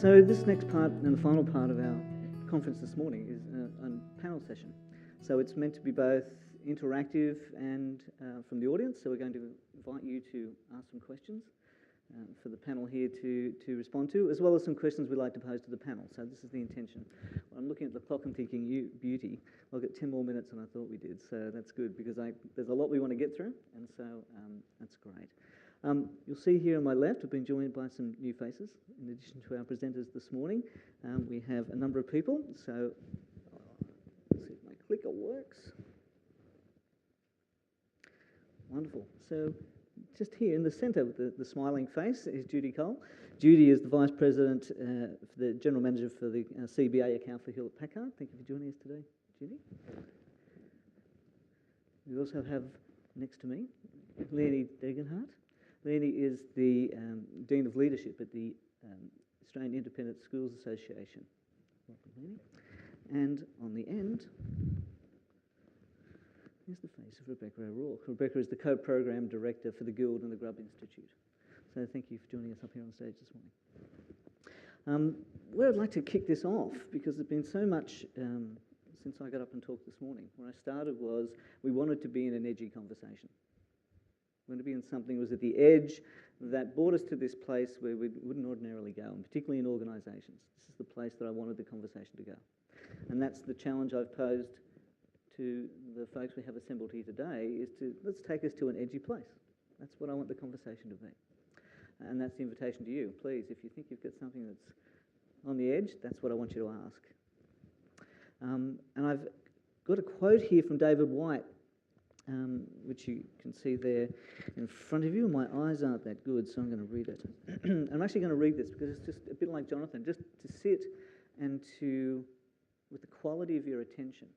So this next part and the final part of our conference this morning is a panel session. So it's meant to be both interactive and from the audience. So we're going to invite you to ask some questions for the panel here to respond to, as well as some questions we'd like to pose to the panel. So this is the intention. I'm looking at the clock and thinking, you beauty, I'll get 10 more minutes than I thought we did. So that's good because there's a lot we want to get through, and so that's great. You'll see here on my left, we've been joined by some new faces. In addition to our presenters this morning, we have a number of people. So let's see if my clicker works. Wonderful. So just here in the centre with the smiling face is Judy Cole. Judy is the Vice President, the General Manager for the CBA account for Hewlett Packard. Thank you for joining us today, Judy. We also have next to me Leonie Degenhardt. Leonie is the Dean of Leadership at the Australian Independent Schools Association. Welcome, Leonie. And on the end, here's the face of Rebecca O'Rourke. Rebecca is the Co-Program Director for the Guild and the Grubb Institute. So thank you for joining us up here on stage this morning. Where I'd like to kick this off, because there's been so much since I got up and talked this morning. Where I started was we wanted to be in an edgy conversation. We wanted to be in something that was at the edge that brought us to this place where we wouldn't ordinarily go, and particularly in organisations. This is the place that I wanted the conversation to go. And that's the challenge I've posed to the folks we have assembled here today, is to let's take us to an edgy place. That's what I want the conversation to be. And that's the invitation to you. Please, if you think you've got something that's on the edge, that's what I want you to ask. And I've got a quote here from David White, which you can see there in front of you. My eyes aren't that good, so I'm going to read it. I'm actually going to read this because it's just a bit like Jonathan, just to sit and to, with the quality of your attention,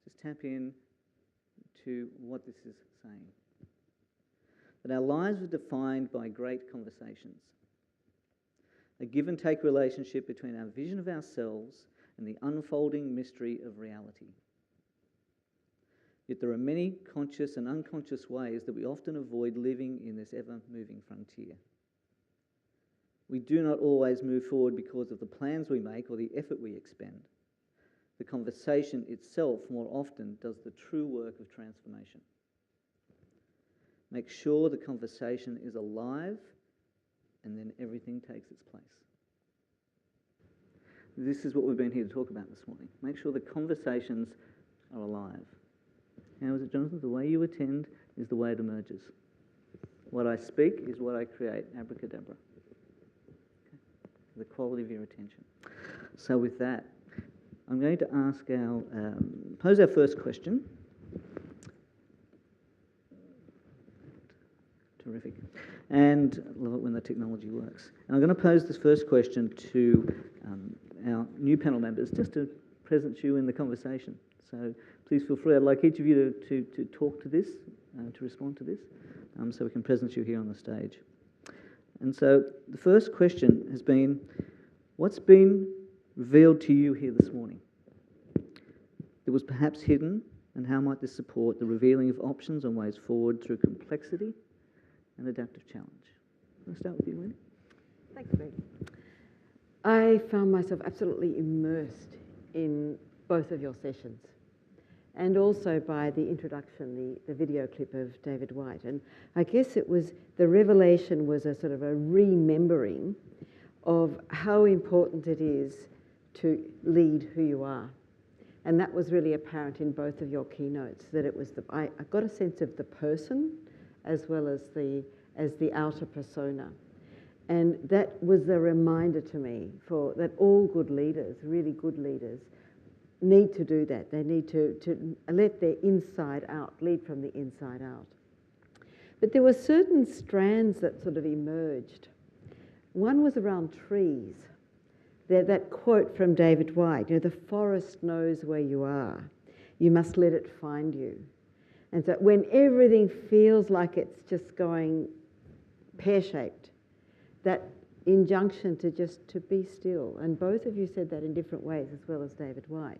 just tap in to what this is saying. That our lives are defined by great conversations, a give and take relationship between our vision of ourselves and the unfolding mystery of reality. Yet there are many conscious and unconscious ways that we often avoid living in this ever-moving frontier. We do not always move forward because of the plans we make or the effort we expend. The conversation itself more often does the true work of transformation. Make sure the conversation is alive, and then everything takes its place. This is what we've been here to talk about this morning. Make sure the conversations are alive. How is it, Jonathan? The way you attend is the way it emerges. What I speak is what I create. Abracadabra. Okay. The quality of your attention. So with that, I'm going to ask pose our first question. Terrific. And I love it when the technology works. And I'm going to pose this first question to our new panel members, just to present you in the conversation. So please feel free. I'd like each of you to talk to this, to respond to this, so we can present you here on the stage. And so the first question has been, what's been revealed to you here this morning that was perhaps hidden, and how might this support the revealing of options and ways forward through complexity and adaptive challenge? Can I start with you, Wendy? Thanks, Greg. I found myself absolutely immersed in both of your sessions, and also by the introduction, the video clip of David White. And I guess it was, the revelation was a sort of a remembering of how important it is to lead who you are. And that was really apparent in both of your keynotes, that it was I got a sense of the person as well as the outer persona. And that was a reminder to me that all good leaders, really good leaders, need to do that. They need to let their inside out, lead from the inside out. But there were certain strands that sort of emerged. One was around trees. That quote from David White, the forest knows where you are. You must let it find you. And so when everything feels like it's just going pear-shaped, that injunction to be still, and both of you said that in different ways, as well as David White,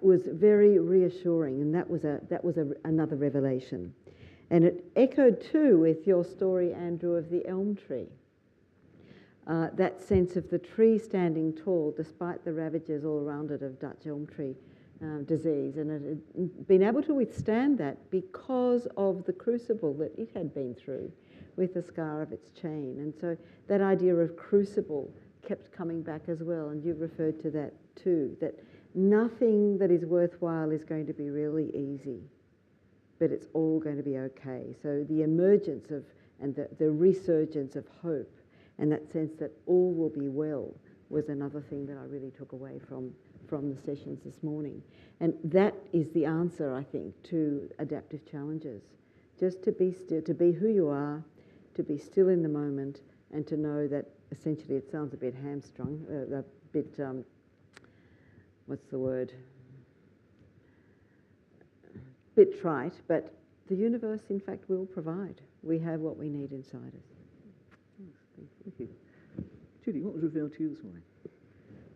was very reassuring, and that was another revelation. And it echoed too with your story, Andrew, of the elm tree. that sense of the tree standing tall despite the ravages all around it of Dutch elm tree disease, and it had been able to withstand that because of the crucible that it had been through with the scar of its chain. And so that idea of crucible kept coming back as well, and you referred to that too, that nothing that is worthwhile is going to be really easy, but it's all going to be okay. So the emergence of and the resurgence of hope and that sense that all will be well was another thing that I really took away from the sessions this morning. And that is the answer, I think, to adaptive challenges. Just to be still, to be who you are, to be still in the moment, and to know that essentially it sounds a bit hamstrung, a bit, what's the word? Bit trite, but the universe, in fact, will provide. We have what we need inside us. Thank you. Judy, what was revealed to you this morning?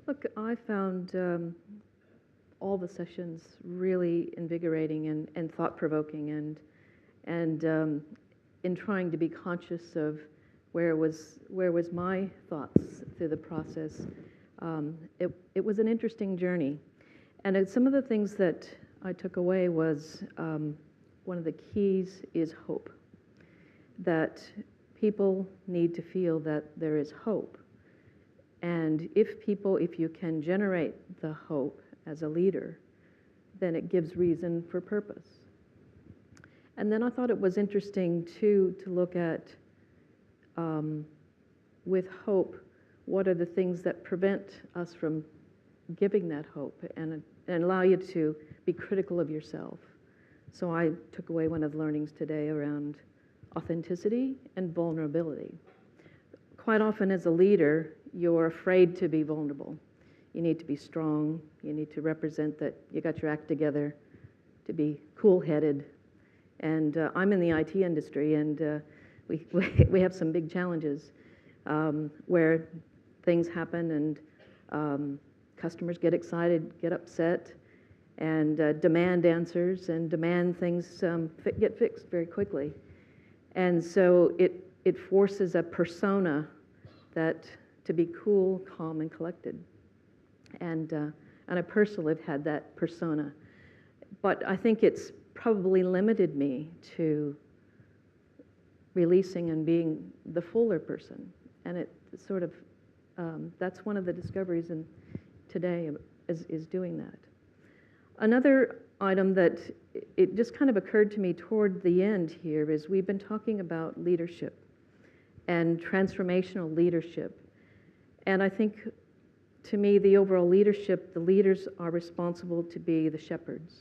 Look, I found all the sessions really invigorating and thought-provoking, and in trying to be conscious of where was my thoughts through the process. It was an interesting journey, and some of the things that I took away was one of the keys is hope. That people need to feel that there is hope. And if you can generate the hope as a leader, then it gives reason for purpose. And then I thought it was interesting to look at, with hope, what are the things that prevent us from giving that hope and allow you to be critical of yourself. So I took away one of the learnings today around authenticity and vulnerability. Quite often as a leader, you're afraid to be vulnerable. You need to be strong. You need to represent that you got your act together, to be cool-headed. And I'm in the IT industry, and we have some big challenges where things happen and customers get excited, get upset, and demand answers and demand things get fixed very quickly. And so it forces a persona that to be cool, calm, and collected. And I personally have had that persona. But I think it's probably limited me to releasing and being the fuller person. And it sort of, that's one of the discoveries today is doing that. Another item that it just kind of occurred to me toward the end here is we've been talking about leadership and transformational leadership. And I think, to me, the overall leadership, the leaders are responsible to be the shepherds,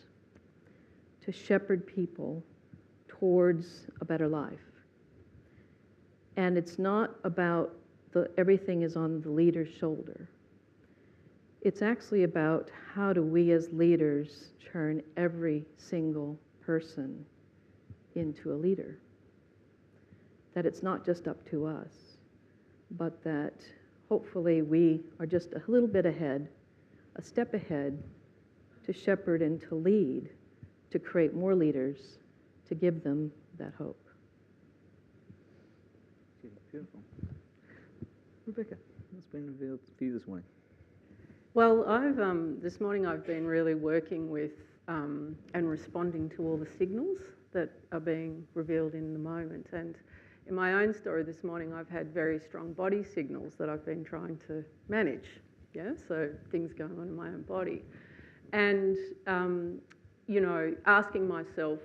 to shepherd people towards a better life. And it's not about everything is on the leader's shoulder. It's actually about how do we as leaders turn every single person into a leader. That it's not just up to us, but that hopefully we are just a little bit ahead, a step ahead to shepherd and to lead, to create more leaders, to give them that hope. Beautiful. Rebecca, what's been revealed for you this morning? Well, this morning I've been really working with and responding to all the signals that are being revealed in the moment. And in my own story this morning, I've had very strong body signals that I've been trying to manage. Yeah, so things going on in my own body. And, you know, asking myself,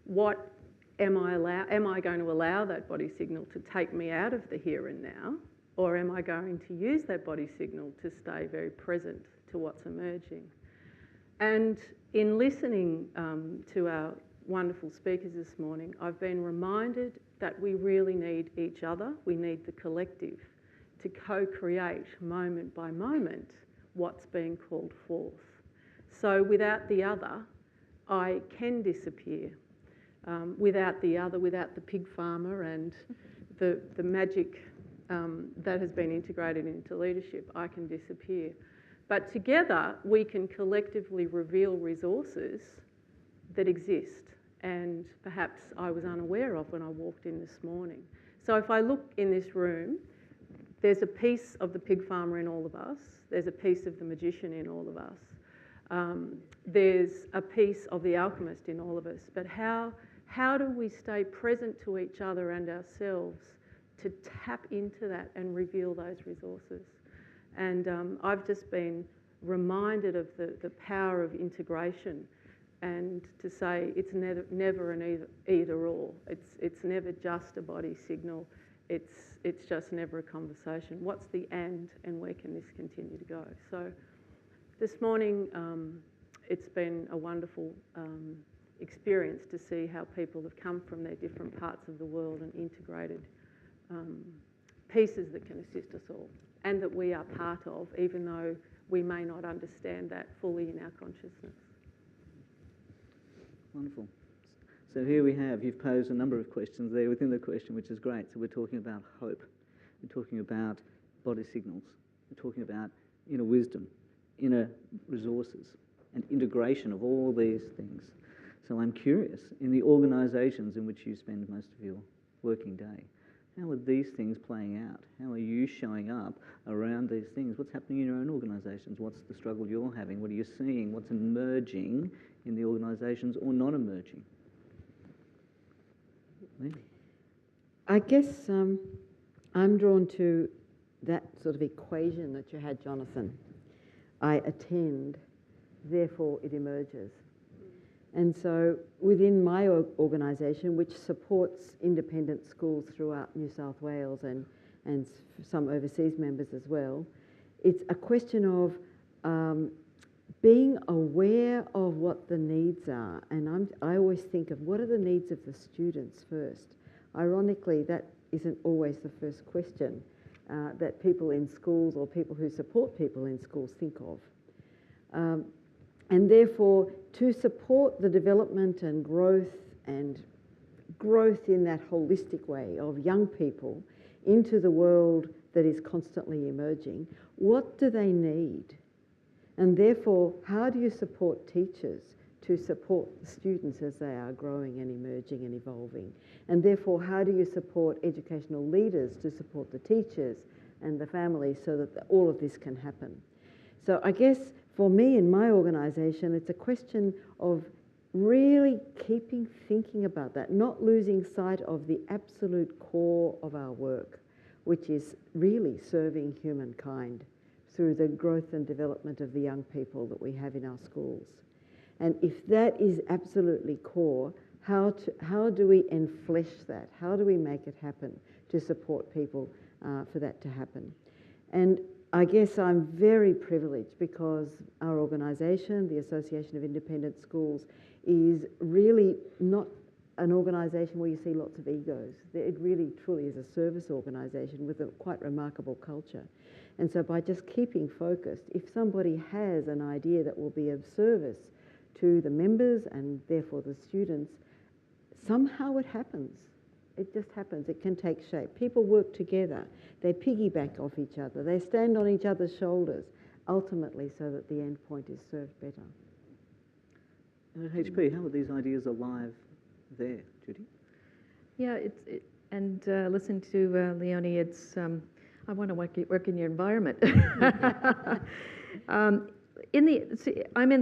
what am I going to allow that body signal to take me out of the here and now? Or am I going to use that body signal to stay very present to what's emerging? And in listening to our wonderful speakers this morning, I've been reminded that we really need each other. We need the collective to co-create moment by moment what's being called forth. So without the other, I can disappear. Without the other, without the pig farmer and the magic that has been integrated into leadership, I can disappear. But together, we can collectively reveal resources that exist and perhaps I was unaware of when I walked in this morning. So if I look in this room, there's a piece of the pig farmer in all of us. There's a piece of the magician in all of us. There's a piece of the alchemist in all of us. But how do we stay present to each other and ourselves to tap into that and reveal those resources? And I've just been reminded of the power of integration, and to say it's never an either or. It's never just a body signal. It's just never a conversation. What's the and where can this continue to go? So this morning, it's been a wonderful experience to see how people have come from their different parts of the world and integrated pieces that can assist us all, and that we are part of, even though we may not understand that fully in our consciousness. Wonderful. So here we have, you've posed a number of questions there within the question, which is great. So we're talking about hope, we're talking about body signals, we're talking about inner wisdom, inner resources, and integration of all these things. So I'm curious, in the organisations in which you spend most of your working day, how are these things playing out? How are you showing up around these things? What's happening in your own organisations? What's the struggle you're having? What are you seeing? What's emerging in the organisations or not emerging? I guess I'm drawn to that sort of equation that you had, Jonathan. I attend, therefore it emerges. And so within my organisation, which supports independent schools throughout New South Wales and some overseas members as well, it's a question of being aware of what the needs are. And I always think of what are the needs of the students first. Ironically, that isn't always the first question that people in schools or people who support people in schools think of. And therefore, to support the development and growth in that holistic way of young people into the world that is constantly emerging, what do they need? And therefore, how do you support teachers to support the students as they are growing and emerging and evolving? And therefore, how do you support educational leaders to support the teachers and the families so that all of this can happen? So I guess for me in my organisation, it's a question of really thinking about that, not losing sight of the absolute core of our work, which is really serving humankind through the growth and development of the young people that we have in our schools. And if that is absolutely core, how do we enflesh that? How do we make it happen to support people for that to happen? And I guess I'm very privileged because our organisation, the Association of Independent Schools, is really not an organisation where you see lots of egos. It really truly is a service organisation with a quite remarkable culture. And so by just keeping focused, if somebody has an idea that will be of service to the members and therefore the students, somehow it happens. It just happens. It can take shape. People work together. They piggyback off each other. They stand on each other's shoulders, ultimately so that the end point is served better. And at HP, how are these ideas alive there, Judy? Yeah, listen to Leonie, I want to work in your environment. I'm in the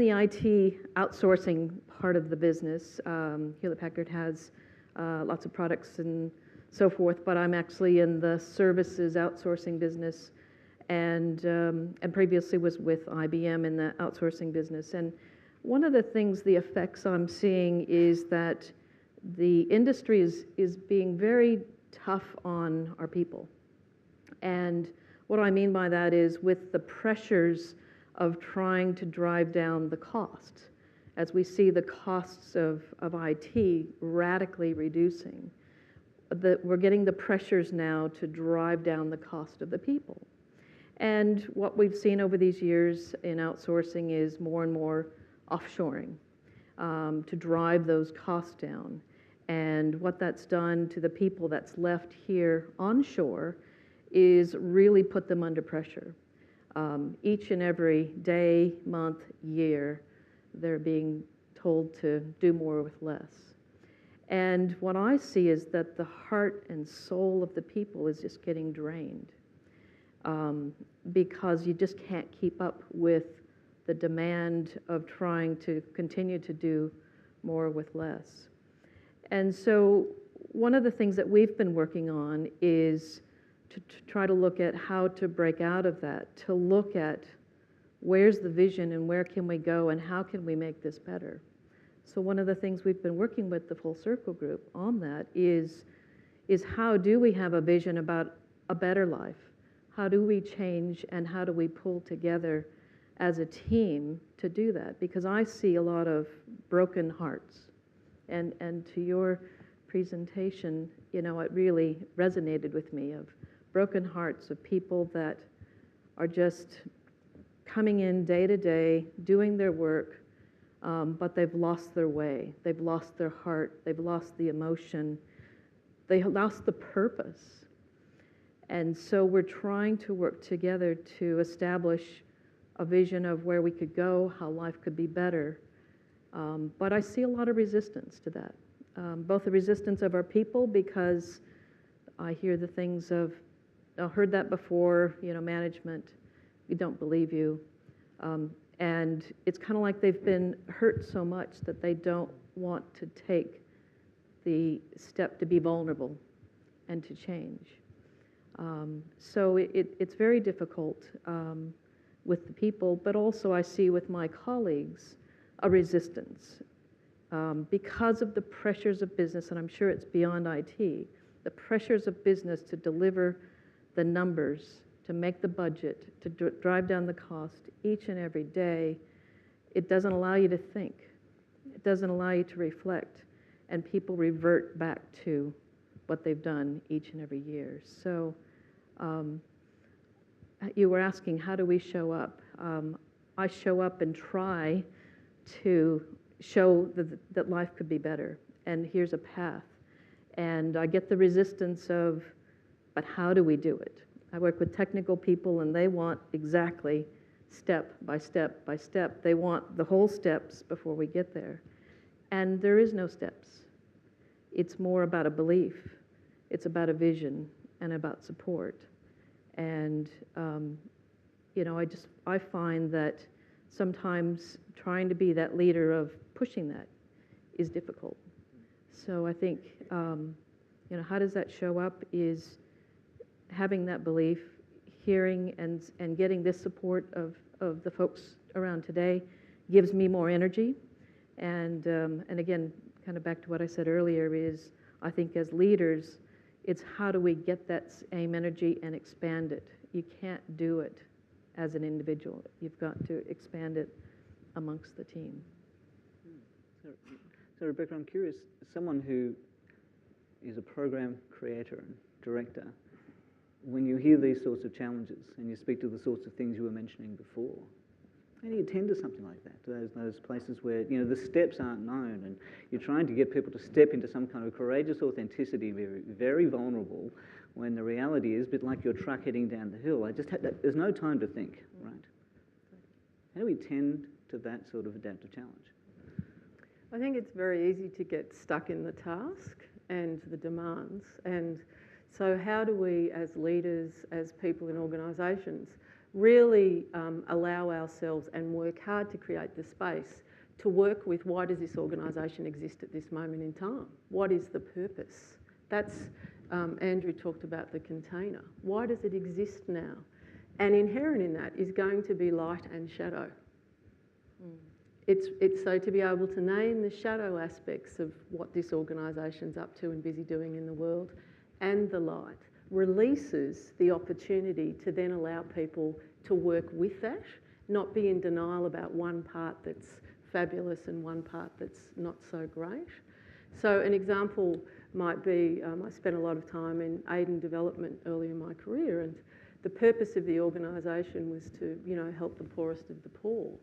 IT outsourcing part of the business. Hewlett-Packard has lots of products and so forth, but I'm actually in the services outsourcing business, and previously was with IBM in the outsourcing business. And one of the things, the effects I'm seeing is that the industry is being very tough on our people. And what I mean by that is with the pressures of trying to drive down the cost, as we see the costs of IT radically reducing, we're getting the pressures now to drive down the cost of the people. And what we've seen over these years in outsourcing is more and more offshoring to drive those costs down. And what that's done to the people that's left here onshore is really put them under pressure. Each and every day, month, year, they're being told to do more with less. And what I see is that the heart and soul of the people is just getting drained. because you just can't keep up with the demand of trying to continue to do more with less. And so one of the things that we've been working on is to try to look at how to break out of that, to look at where's the vision and where can we go and how can we make this better. So one of the things we've been working with the Full Circle group on that is how do we have a vision about a better life? How do we change and how do we pull together as a team to do that? Because I see a lot of broken hearts. And to your presentation, you know, it really resonated with me of broken hearts of people that are just coming in day to day, doing their work, but they've lost their way. They've lost their heart. They've lost the emotion. They lost the purpose. And so we're trying to work together to establish a vision of where we could go, how life could be better. But I see a lot of resistance to that. Both the resistance of our people, because I hear the things of, I heard that before, you know, management, we don't believe you. And it's kind of like they've been hurt so much that they don't want to take the step to be vulnerable and to change. So it's very difficult with the people, but also I see with my colleagues a resistance because of the pressures of business, and I'm sure it's beyond IT, the pressures of business to deliver the numbers, to make the budget, to drive down the cost each and every day. It doesn't allow you to think. It doesn't allow you to reflect, and people revert back to what they've done each and every year. So you were asking, how do we show up? I show up and try to show that life could be better, and here's a path. And I get the resistance of, but how do we do it? I work with technical people, and they want exactly step by step by step. They want the whole steps before we get there. And there is no steps. It's more about a belief. It's about a vision and about support. And, you know, I find that sometimes trying to be that leader of pushing that is difficult. So I think, you know, how does that show up is having that belief, hearing and getting this support of the folks around today gives me more energy. And again, kind of back to what I said earlier is, I think as leaders, it's how do we get that same energy and expand it. You can't do it as an individual. You've got to expand it amongst the team. So Rebecca, I'm curious, someone who is a program creator and director, when you hear these sorts of challenges and you speak to the sorts of things you were mentioning before, how do you tend to something like that? Those places where, you know, the steps aren't known and you're trying to get people to step into some kind of courageous authenticity, very, very vulnerable, when the reality is a bit like your truck heading down the hill. There's no time to think, right? How do we tend to that sort of adaptive challenge? I think it's very easy to get stuck in the task and the demands. And so how do we, as leaders, as people in organisations, really allow ourselves and work hard to create the space to work with why does this organisation exist at this moment in time? What is the purpose? That's, Andrew talked about the container. Why does it exist now? And inherent in that is going to be light and shadow. It's so to be able to name the shadow aspects of what this organisation's up to and busy doing in the world, and the light releases the opportunity to then allow people to work with that, not be in denial about one part that's fabulous and one part that's not so great. So an example might be, I spent a lot of time in aid and development early in my career, and the purpose of the organisation was to, you know, help the poorest of the poor.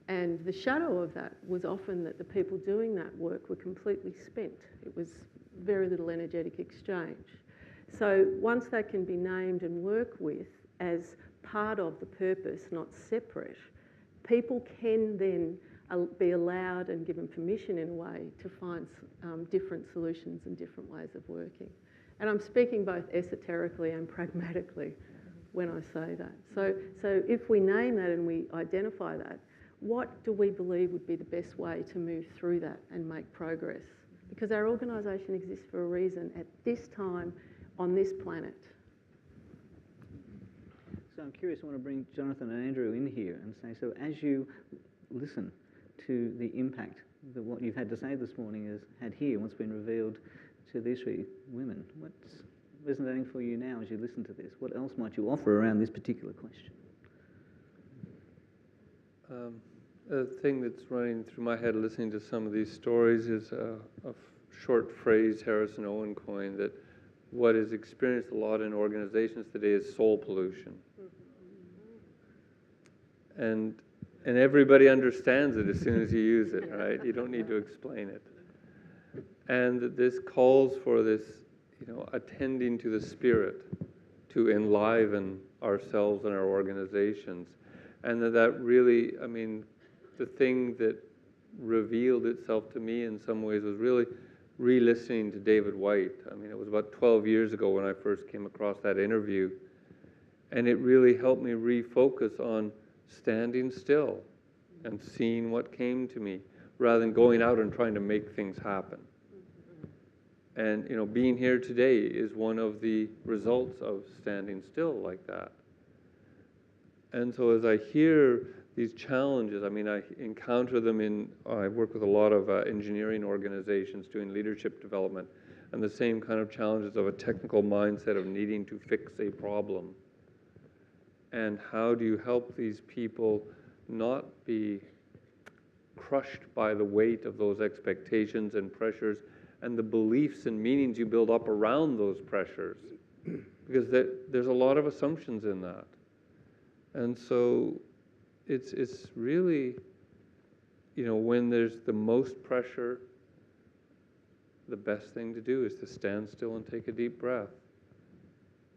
And the shadow of that was often that the people doing that work were completely spent. It was very little energetic exchange. So once that can be named and worked with as part of the purpose, not separate, people can then be allowed and given permission in a way to find different solutions and different ways of working. And I'm speaking both esoterically and pragmatically when I say that. So if we name that and we identify that, what do we believe would be the best way to move through that and make progress? Because our organisation exists for a reason at this time on this planet. So I'm curious, I want to bring Jonathan and Andrew in here and say, so as you listen to the impact that what you've had to say this morning has had here, what's been revealed to these three women, what's resonating for you now as you listen to this? What else might you offer around this particular question? The thing that's running through my head listening to some of these stories is a short phrase Harrison Owen coined, that what is experienced a lot in organizations today is soul pollution. And everybody understands it as soon as you use it, right? You don't need to explain it. And this calls for this, attending to the spirit, to enliven ourselves and our organizations. And that really, the thing that revealed itself to me in some ways was really re-listening to David White. It was about 12 years ago when I first came across that interview. And it really helped me refocus on standing still and seeing what came to me, rather than going out and trying to make things happen. And, being here today is one of the results of standing still like that. And so as I hear these challenges, I encounter them I work with a lot of engineering organizations doing leadership development, and the same kind of challenges of a technical mindset of needing to fix a problem. And how do you help these people not be crushed by the weight of those expectations and pressures and the beliefs and meanings you build up around those pressures? Because there's a lot of assumptions in that. And so it's really, when there's the most pressure, the best thing to do is to stand still and take a deep breath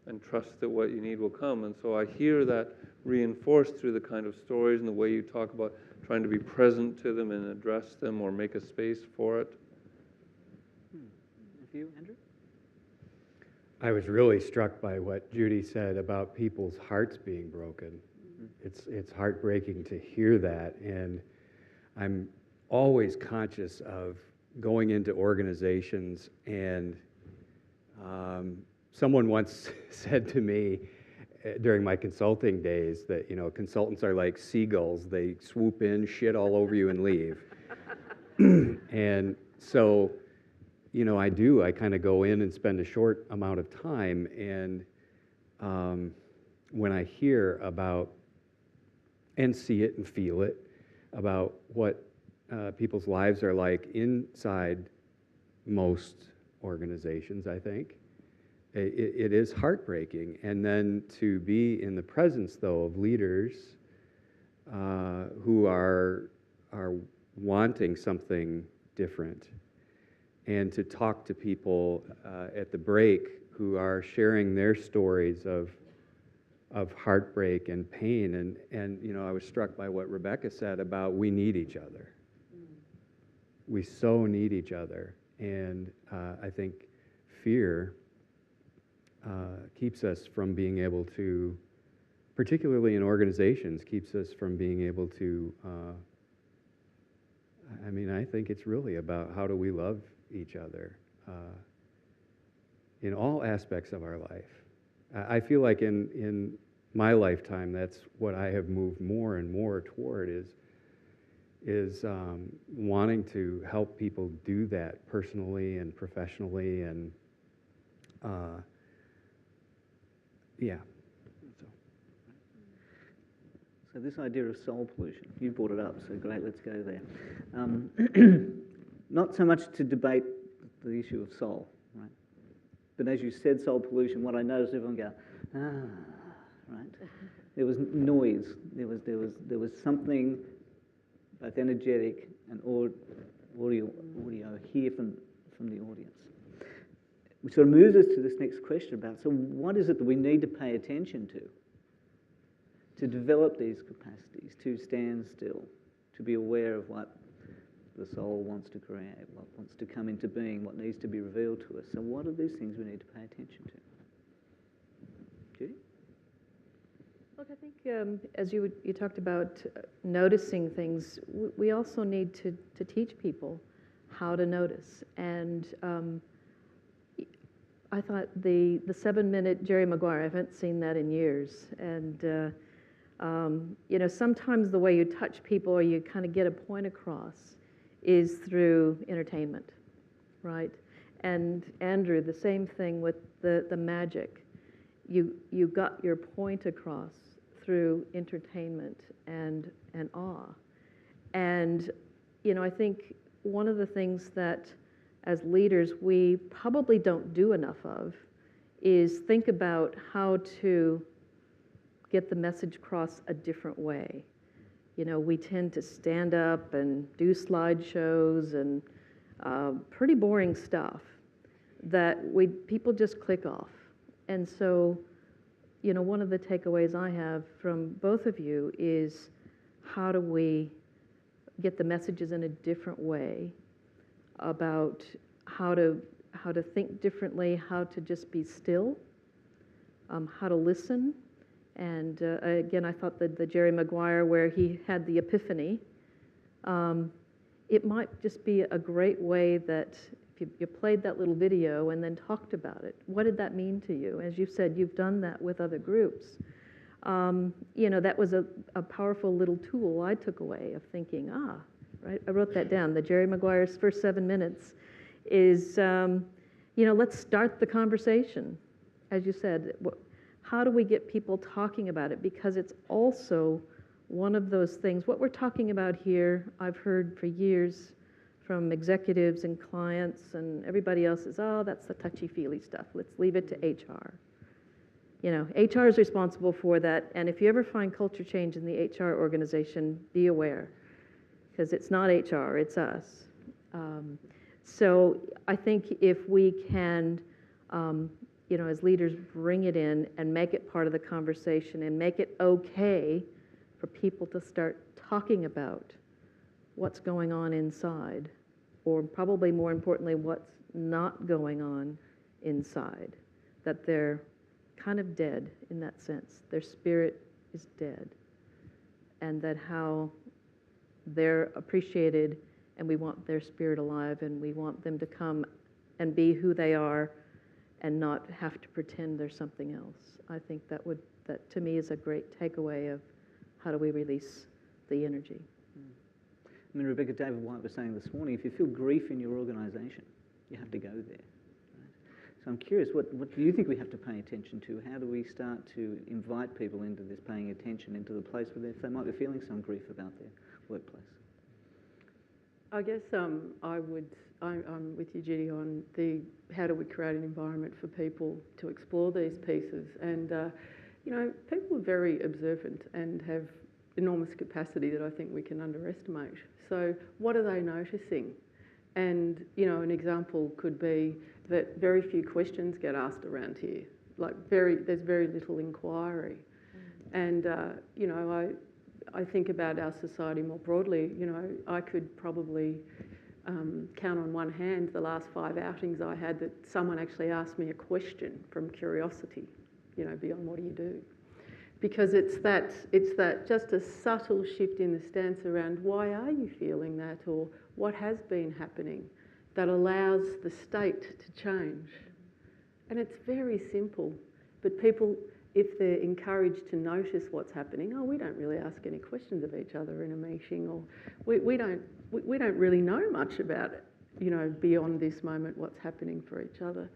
and trust that what you need will come. And so I hear that reinforced through the kind of stories and the way you talk about trying to be present to them and address them or make a space for it. If you, Andrew? I was really struck by what Judy said about people's hearts being broken. It's heartbreaking to hear that, and I'm always conscious of going into organizations, and someone once said to me during my consulting days that, consultants are like seagulls. They swoop in, shit all over you, and leave. And so, I kind of go in and spend a short amount of time, and when I hear about and see it and feel it about what people's lives are like inside most organizations, I think, it is heartbreaking. And then to be in the presence, though, of leaders who are wanting something different, and to talk to people at the break who are sharing their stories of heartbreak and pain, and I was struck by what Rebecca said about we need each other. We so need each other, and I think fear keeps us from being able to, particularly in organizations, keeps us from being able to, I think it's really about how do we love each other in all aspects of our life. I feel like in my lifetime, that's what I have moved more and more toward is wanting to help people do that personally and professionally, and yeah. So this idea of soul pollution, you brought it up, so great, let's go there. Not so much to debate the issue of soul, right? But as you said, soul pollution, what I noticed, everyone go, right? There was noise. There was something both energetic and audio here from the audience. Which sort of moves us to this next question about, so what is it that we need to pay attention to develop these capacities, to stand still, to be aware of what the soul wants to create, what wants to come into being, what needs to be revealed to us. So what are these things we need to pay attention to? Judy? Look, I think as you talked about noticing things, we also need to teach people how to notice. And I thought the 7-minute Jerry Maguire, I haven't seen that in years. And, you know, sometimes the way you touch people or you kind of get a point across is through entertainment, right? And Andrew, the same thing with the magic. You got your point across through entertainment and awe. And, you know, I think one of the things that as leaders we probably don't do enough of is think about how to get the message across a different way. You know, we tend to stand up and do slideshows and pretty boring stuff that people just click off. And so, you know, one of the takeaways I have from both of you is how do we get the messages in a different way about how to think differently, how to just be still, how to listen. And again, I thought that the Jerry Maguire where he had the epiphany, it might just be a great way that if you played that little video and then talked about it, what did that mean to you? As you said, you've done that with other groups. You know, that was a powerful little tool I took away of thinking, right? I wrote that down. The Jerry Maguire's first 7 minutes is, you know, let's start the conversation. As you said, how do we get people talking about it? Because it's also one of those things. What we're talking about here, I've heard for years from executives and clients and everybody else is, oh, that's the touchy-feely stuff. Let's leave it to HR. You know, HR is responsible for that. And if you ever find culture change in the HR organization, be aware, because it's not HR, it's us. So I think if we can, you know, as leaders, bring it in and make it part of the conversation and make it okay for people to start talking about what's going on inside, or probably more importantly, what's not going on inside, that they're kind of dead in that sense. Their spirit is dead, and that how they're appreciated and we want their spirit alive and we want them to come and be who they are and not have to pretend they're something else. I think that to me is a great takeaway of how do we release the energy. I mean, Rebecca, David White was saying this morning, if you feel grief in your organisation, you have to go there. Right? So I'm curious, what do you think we have to pay attention to? How do we start to invite people into this paying attention, into the place where they might be feeling some grief about their workplace? I guess I'm with you, Judy, on the how do we create an environment for people to explore these pieces. And, you know, people are very observant and have enormous capacity that I think we can underestimate. So what are they noticing? And, you know, an example could be that very few questions get asked around here. Like there's very little inquiry. And, you know, I think about our society more broadly. You know, I could probably count on one hand the last 5 outings I had that someone actually asked me a question from curiosity, you know, beyond what do you do? Because it's that just a subtle shift in the stance around why are you feeling that, or what has been happening, that allows the state to change. And it's very simple, but people, if they're encouraged to notice what's happening, we don't really ask any questions of each other in a meeting, or we don't really know much about it, you know, beyond this moment, what's happening for each other.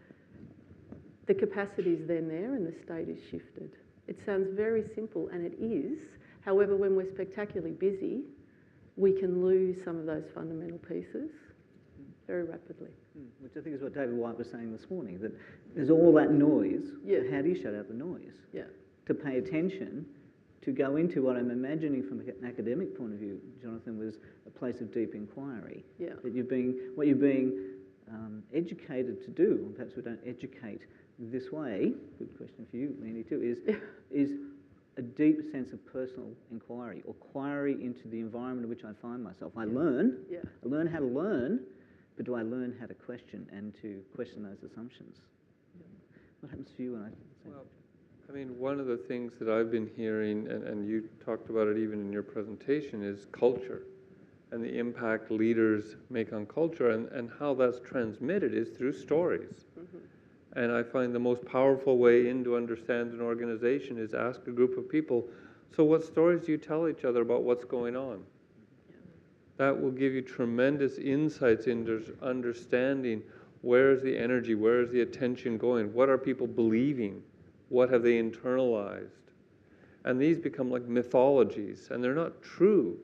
The capacity is then there and the state is shifted. It sounds very simple, and it is. However, when we're spectacularly busy, we can lose some of those fundamental pieces very rapidly. Which I think is what David White was saying this morning, that there's all that noise. Yeah. So how do you shut out the noise? Yeah. To pay attention, to go into what I'm imagining from an academic point of view, Jonathan, was a place of deep inquiry. Yeah. That what you're being educated to do, and perhaps we don't educate this way, good question for you, Leonie, too, is a deep sense of personal inquiry, or inquiry into the environment in which I find myself. I learn how to learn, but do I learn how to question and to question those assumptions? What happens to you when I say? Well, I mean, one of the things that I've been hearing, and you talked about it even in your presentation, is culture and the impact leaders make on culture, and how that's transmitted is through stories. And I find the most powerful way in to understand an organization is ask a group of people, so what stories do you tell each other about what's going on? That will give you tremendous insights into understanding where's the energy, where's the attention going, what are people believing, what have they internalized? And these become like mythologies, and they're not true,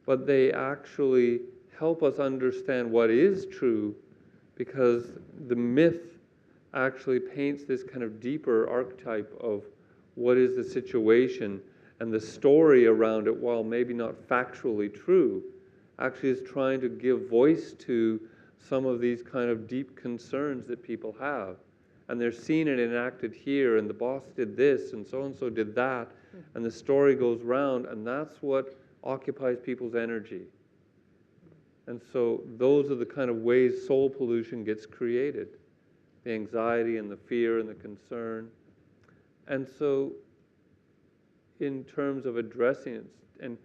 but they actually help us understand what is true, because the myth actually paints this kind of deeper archetype of what is the situation, and the story around it, while maybe not factually true, actually is trying to give voice to some of these kind of deep concerns that people have. And they're seeing it enacted here, and the boss did this, and so did that, and the story goes round, and that's what occupies people's energy. And so those are the kind of ways soul pollution gets created. The anxiety and the fear and the concern. And so in terms of addressing it and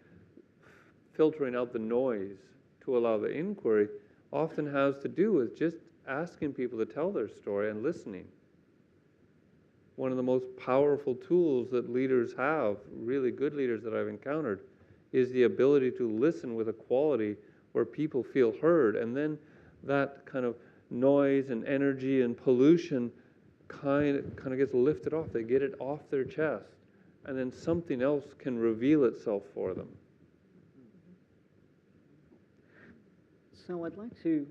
filtering out the noise to allow the inquiry, often has to do with just asking people to tell their story and listening. One of the most powerful tools that leaders have, really good leaders that I've encountered, is the ability to listen with a quality where people feel heard, and then that kind of noise and energy and pollution kind of gets lifted off. They get it off their chest, and then something else can reveal itself for them. So I'd like to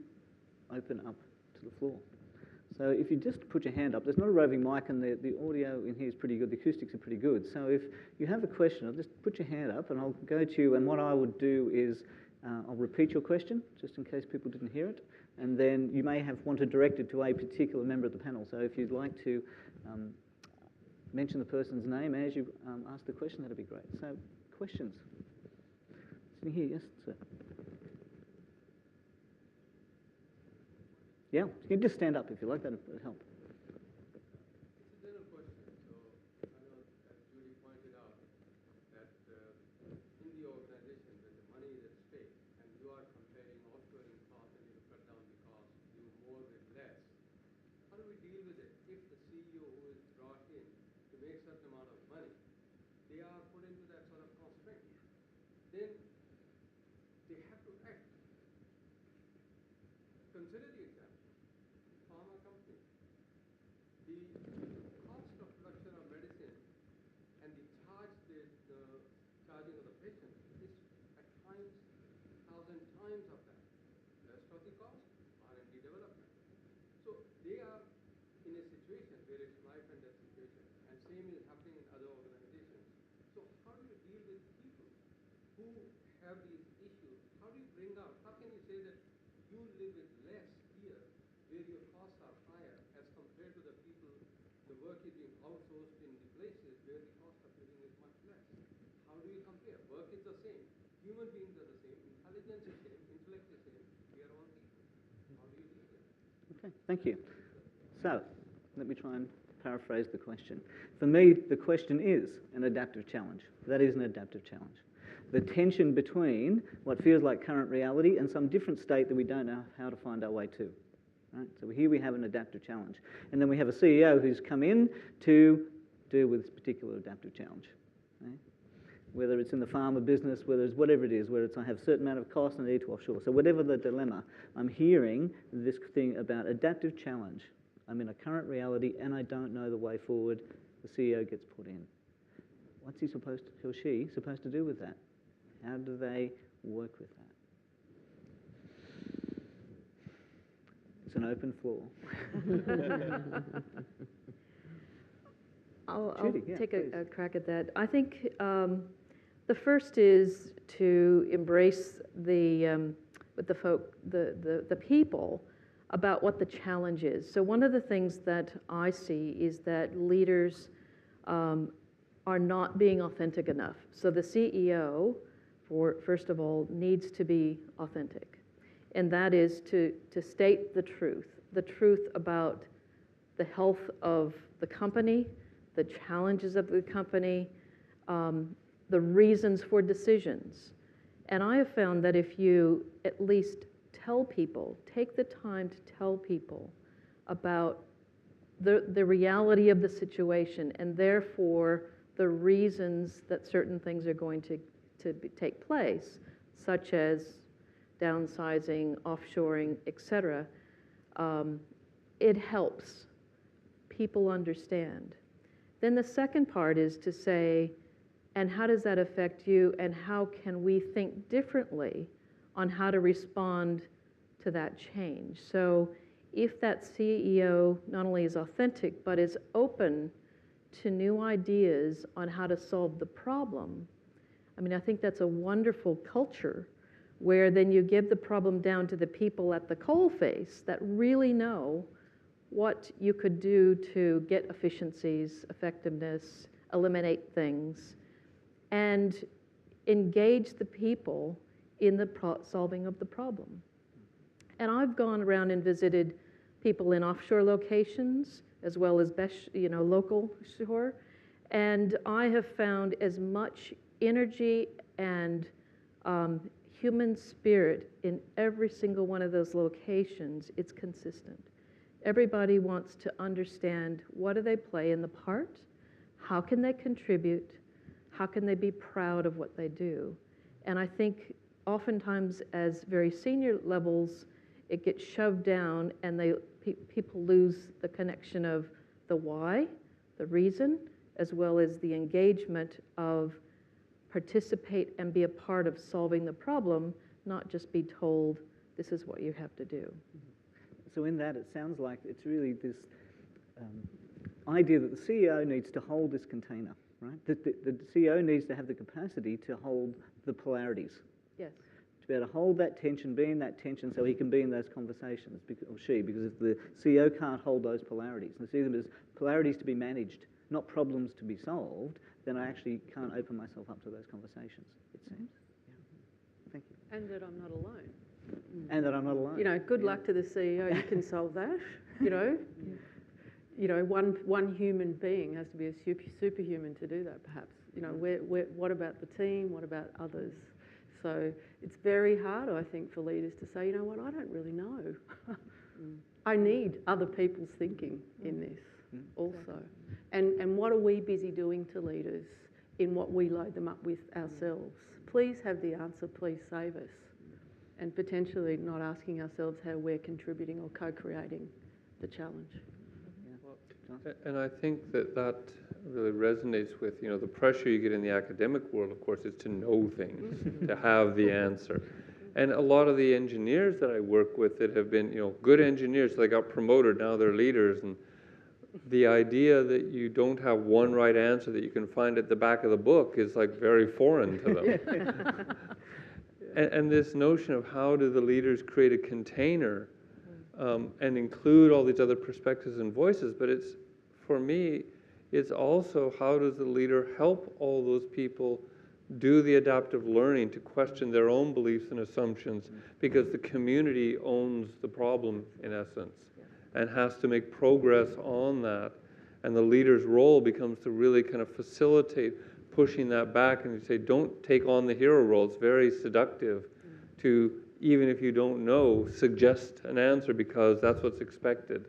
open up to the floor. So if you just put your hand up, there's not a roving mic, and the audio in here is pretty good, the acoustics are pretty good. So if you have a question, I'll just put your hand up and I'll go to you, and what I would do is I'll repeat your question, just in case people didn't hear it, and then you may have wanted directed to a particular member of the panel. So if you'd like to mention the person's name as you ask the question, that'd be great. So questions? Sitting here, yes, sir. Yeah, you can just stand up if you like, that'd help. It's a general question. So I know, as Judy pointed out, that in the organization, when the money is at stake, and you are comparing outgoing costs and you cut down the costs, do more with less, how do we deal with it? If the CEO who is brought in to make certain amount of money, they are put into that sort of constraint, then they have to act. Consider the example. Pharma company. The cost of production of medicine and the charging of the patient is at times 1,000 times of that. Rest of the cost, R&D development. So they are in a situation where it's life and death situation, and same is happening in other organizations. So how do you deal with people who have these issues? How do you bring out, how can you say that you live with less here where your costs are higher as compared to the people, the work is being outsourced in the places where the cost of living is much less? How do you compare? Work is the same, human beings are the same, intelligence is the same, intellect is the same, we are all people. How do you deal with it? Okay, thank you. So let me try and paraphrase the question. For me, the question is an adaptive challenge. That is an adaptive challenge. The tension between what feels like current reality and some different state that we don't know how to find our way to. Right? So here we have an adaptive challenge. And then we have a CEO who's come in to deal with this particular adaptive challenge. Right? Whether it's in the pharma business, whether it's whatever it is, whether it's I have a certain amount of cost and I need to offshore. So whatever the dilemma, I'm hearing this thing about adaptive challenge. I'm in a current reality and I don't know the way forward. The CEO gets put in. What's he supposed to, he or she supposed to do with that? How do they work with that? It's an open floor. I'll Judy, yeah, take please. a crack at that. I think the first is to embrace with the folk, the people, about what the challenge is. So one of the things that I see is that leaders are not being authentic enough. So the CEO, first of all, needs to be authentic. And that is to state the truth about the health of the company, the challenges of the company, the reasons for decisions. And I have found that if you at least tell people, take the time to tell people about the reality of the situation and therefore the reasons that certain things are going to take place, such as downsizing, offshoring, etc., it helps people understand. Then the second part is to say, and how does that affect you, and how can we think differently on how to respond to that change? So if that CEO not only is authentic, but is open to new ideas on how to solve the problem, I mean, I think that's a wonderful culture where then you give the problem down to the people at the coalface that really know what you could do to get efficiencies, effectiveness, eliminate things, and engage the people in the solving of the problem. And I've gone around and visited people in offshore locations as well as local shore, and I have found as much energy and human spirit in every single one of those locations. It's consistent. Everybody wants to understand what do they play in the part, how can they contribute, how can they be proud of what they do. And I think oftentimes as very senior levels, it gets shoved down and people lose the connection of the why, the reason, as well as the engagement of participate and be a part of solving the problem, not just be told this is what you have to do. So in that, it sounds like it's really this idea that the CEO needs to hold this container, right? The CEO needs to have the capacity to hold the polarities. Yes. To be able to hold that tension, be in that tension so he can be in those conversations, or she, because if the CEO can't hold those polarities and see them as polarities to be managed, not problems to be solved, then I actually can't open myself up to those conversations, it seems. Yeah. Thank you. And that I'm not alone. And that I'm not alone. You know, good luck to the CEO. You can solve that. You know, you know, one human being has to be a superhuman to do that. Perhaps. You know, what about the team? What about others? So it's very hard, I think, for leaders to say, you know what, I don't really know. I need other people's thinking in this also. And what are we busy doing to leaders in what we load them up with ourselves? Please have the answer, please save us. And potentially not asking ourselves how we're contributing or co-creating the challenge. And I think that really resonates with, you know, the pressure you get in the academic world, of course, is to know things, to have the answer. And a lot of the engineers that I work with that have been, you know, good engineers, they got promoted, now they're leaders, and the idea that you don't have one right answer that you can find at the back of the book is like very foreign to them. And this notion of how do the leaders create a container and include all these other perspectives and voices, but it's, for me, it's also how does the leader help all those people do the adaptive learning to question their own beliefs and assumptions, because the community owns the problem in essence and has to make progress on that. And the leader's role becomes to really kind of facilitate pushing that back, and you say, don't take on the hero role. It's very seductive to, even if you don't know, suggest an answer because that's what's expected.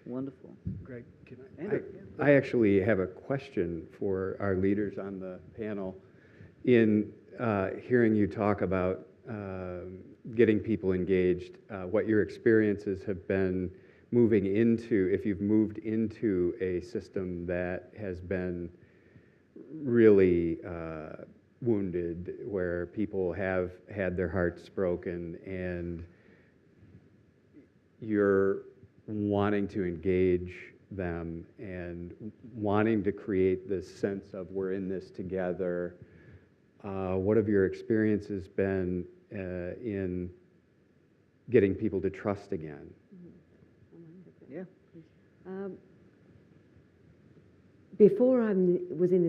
Wonderful. Greg, I actually have a question for our leaders on the panel. In hearing you talk about getting people engaged, what your experiences have been moving into, if you've moved into a system that has been really wounded, where people have had their hearts broken and you're wanting to engage them and wanting to create this sense of we're in this together. What have your experiences been in getting people to trust again? Yeah. Before I'm in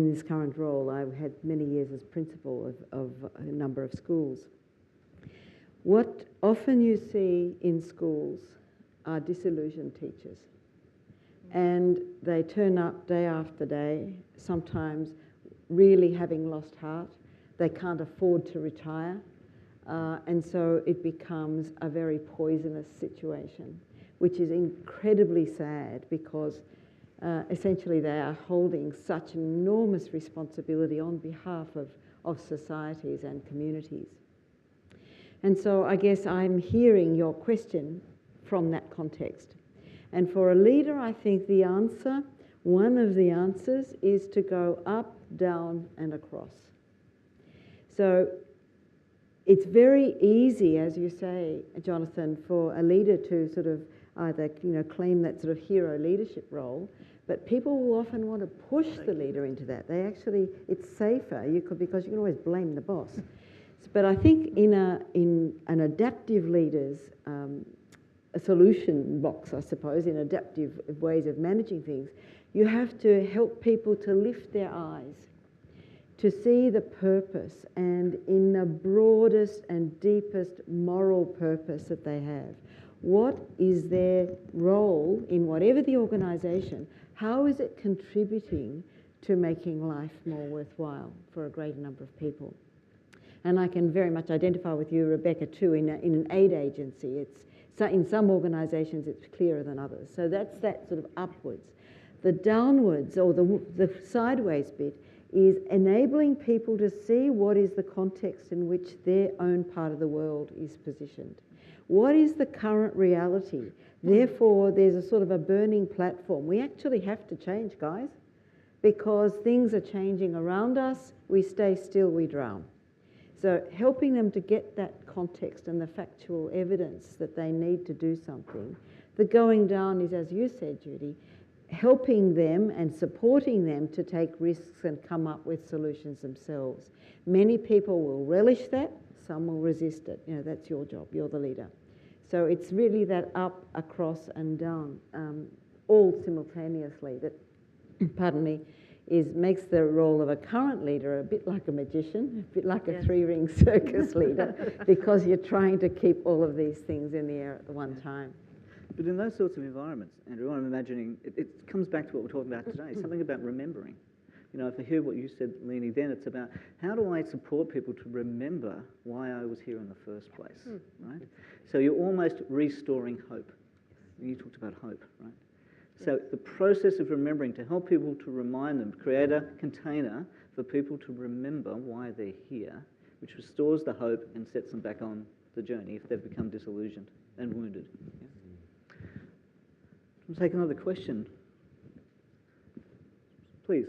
this current role, I had many years as principal of a number of schools. What often you see in schools are disillusioned teachers. and they turn up day after day, sometimes really having lost heart. They can't afford to retire, and so it becomes a very poisonous situation, which is incredibly sad because essentially they are holding such enormous responsibility on behalf of societies and communities. And so I guess I'm hearing your question from that context. And for a leader, I think the answer, one of the answers, is to go up, down, and across. So it's very easy, as you say, Jonathan, for a leader to sort of either claim that sort of hero leadership role, but people will often want to push the leader into that. They actually, it's safer because you can always blame the boss. But I think in an adaptive leader's a solution box, I suppose, in adaptive ways of managing things, you have to help people to lift their eyes, to see the purpose, and in the broadest and deepest moral purpose that they have. What is their role in whatever the organisation? How is it contributing to making life more worthwhile for a greater number of people? And I can very much identify with you, Rebecca, too, in an aid agency. In some organisations it's clearer than others. So that's that sort of upwards. The downwards, or the sideways bit, is enabling people to see what is the context in which their own part of the world is positioned. What is the current reality? Therefore, there's a sort of a burning platform. We actually have to change, guys, because things are changing around us. We stay still, we drown. So helping them to get that context and the factual evidence that they need to do something. The going down is, as you said, Judy, helping them and supporting them to take risks and come up with solutions themselves. Many people will relish that, some will resist it. That's your job, you're the leader. So it's really that up, across and down, all simultaneously that, pardon me, makes the role of a current leader a bit like a magician, a bit like a three-ring circus leader, because you're trying to keep all of these things in the air at the one time. But in those sorts of environments, Andrew, I'm imagining, it comes back to what we're talking about today, something about remembering. If I hear what you said, Leonie, then it's about how do I support people to remember why I was here in the first place, right? So you're almost restoring hope. You talked about hope, right? So the process of remembering, to help people to remind them, create a container for people to remember why they're here, which restores the hope and sets them back on the journey if they've become disillusioned and wounded. Yeah. We'll take another question. Please.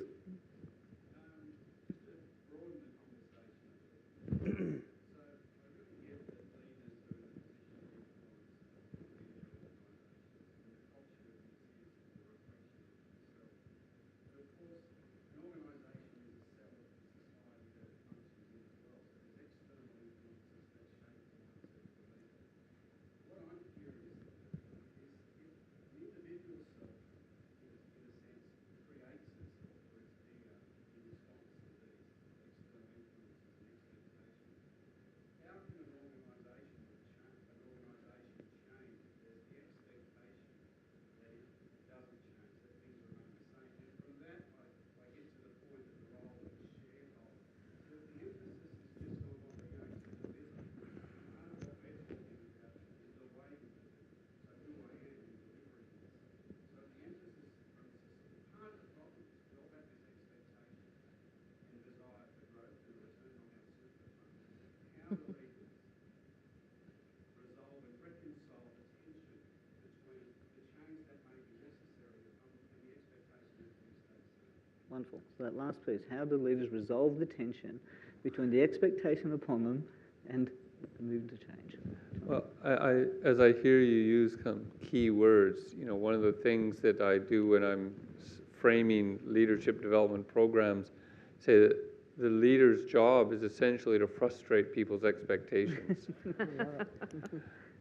Wonderful. So that last piece, how do leaders resolve the tension between the expectation upon them and the movement to change? Well, as I hear you use some key words, one of the things that I do when I'm framing leadership development programs, say that the leader's job is essentially to frustrate people's expectations.